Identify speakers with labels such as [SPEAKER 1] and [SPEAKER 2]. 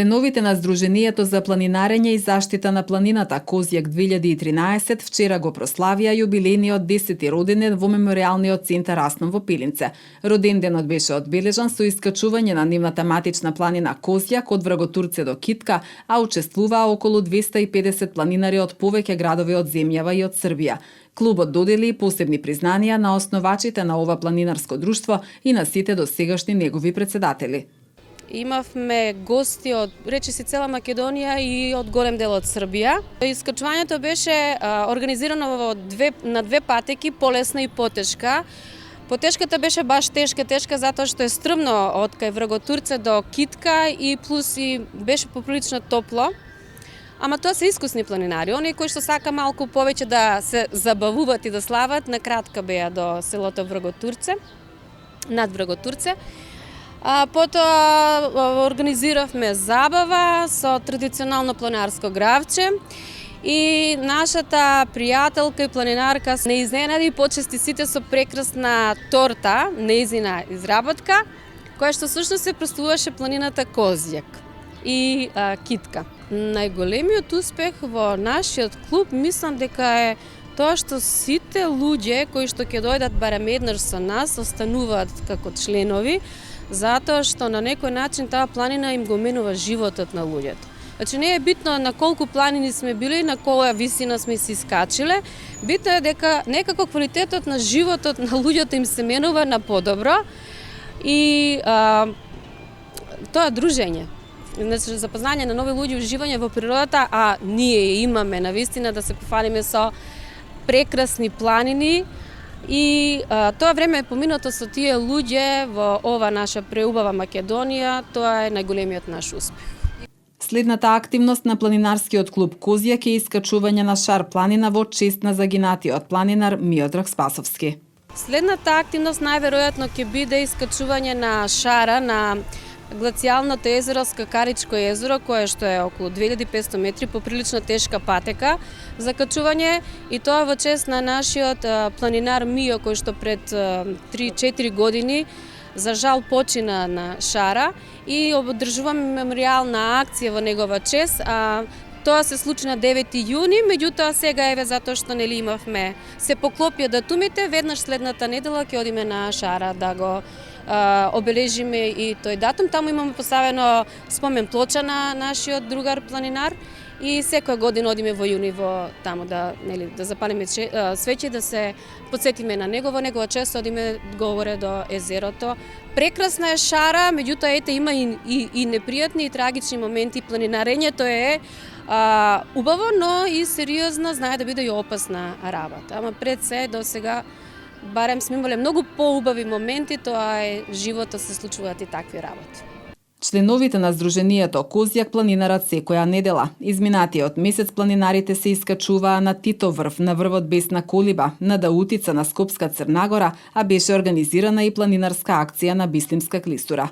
[SPEAKER 1] Членовите на Сдруженијето за планинарење и заштита на планината Козјак 2013 вчера го прославија јубилејниот 10-ти роденден во Меморијалниот центар Раснов во Пилинце. Роденденот беше одбележан со искачување на нивната матична планина Козјак од Враготурце до Китка, а учествуваа околу 250 планинари од повеќе градови од земјава и од Србија. Клубот додели посебни признанија на основачите на ова планинарско друштво и на сите досегашни негови председатели.
[SPEAKER 2] Имавме гости од речиси цела Македонија и од голем дел од Србија. Искачувањето беше организирано на две патеки, полесна и потешка. Потешката беше баш тешка затоа што е стрмно од кај Враготурце до Китка и плюс и беше поприлично топло. Ама тоа се искусни планинари, оние кои што сака малку повеќе да се забавуваат и да слават, на кратка беа до селото Враготурце, над Враготурце. Потоа организиравме забава со традиционално планинарско гравче и нашата пријателка и планинарка не изненади и почести сите со прекрасна торта, нејзина изработка, која што всушност се представуваше планината Козјак и Китка. Најголемиот успех во нашиот клуб мислам дека е тоа што сите луѓе кои што ќе дојдат барем еднаш со нас остануваат како членови, затоа што на некој начин таа планина им го менува животот на луѓето. Значи не е битно на колку планини сме били и на која висина сме се искачиле, битно е дека некако квалитетот на животот на луѓето им се менува на подобро и тоа дружење. Значи, запознање на нови луѓе, уживање во природата, а ние имаме навистина да се пофалиме со прекрасни планини и тоа време е поминато со тие луѓе во ова наша преубава Македонија, тоа е најголемиот наш успех.
[SPEAKER 1] Следната активност на планинарскиот клуб Козјак е искачување на Шар планина во чест на загинатиот планинар Миодраг Спасовски.
[SPEAKER 2] Следната активност најверојатно ќе биде искачување на Шара на глацијалното езеро Скакаричко езеро, кое што е околу 2500 метри, поприлично тешка патека за качување и тоа во чест на нашиот планинар Мио, кој што пред 3-4 години за жал почина на Шара и одржуваме меморијална акција во негова чест. Тоа се случи на 9 јуни, меѓутоа сега еве затоа што нели имавме се поклопија датумите, веднаш следната недела ќе одиме на Шара да го обележиме и тој датум. Таму имаме поставено спомен плоча на нашиот другар планинар и секоја година одиме во јуни таму да запалиме свеќи, да се потсетиме на него. Во негова чест одиме горе до езерото. Прекрасна е Шара, меѓутоа ете има и непријатни и трагични моменти. Планинарењето е убаво, но и сериозно знае да биде и опасна работа. Ама пред се до сега барем сме имале многу поубави моменти, тоа е животот, се случуваат и такви работи.
[SPEAKER 1] Членовите на Сдруженијето Козјак планинарат секоја недела. Изминатиот месец планинарите се искачуваа на Тито врв, на врвот Бесна колиба, на Даутица на Скопска Црнагора, а беше организирана и планинарска акција на Бислимска клисура.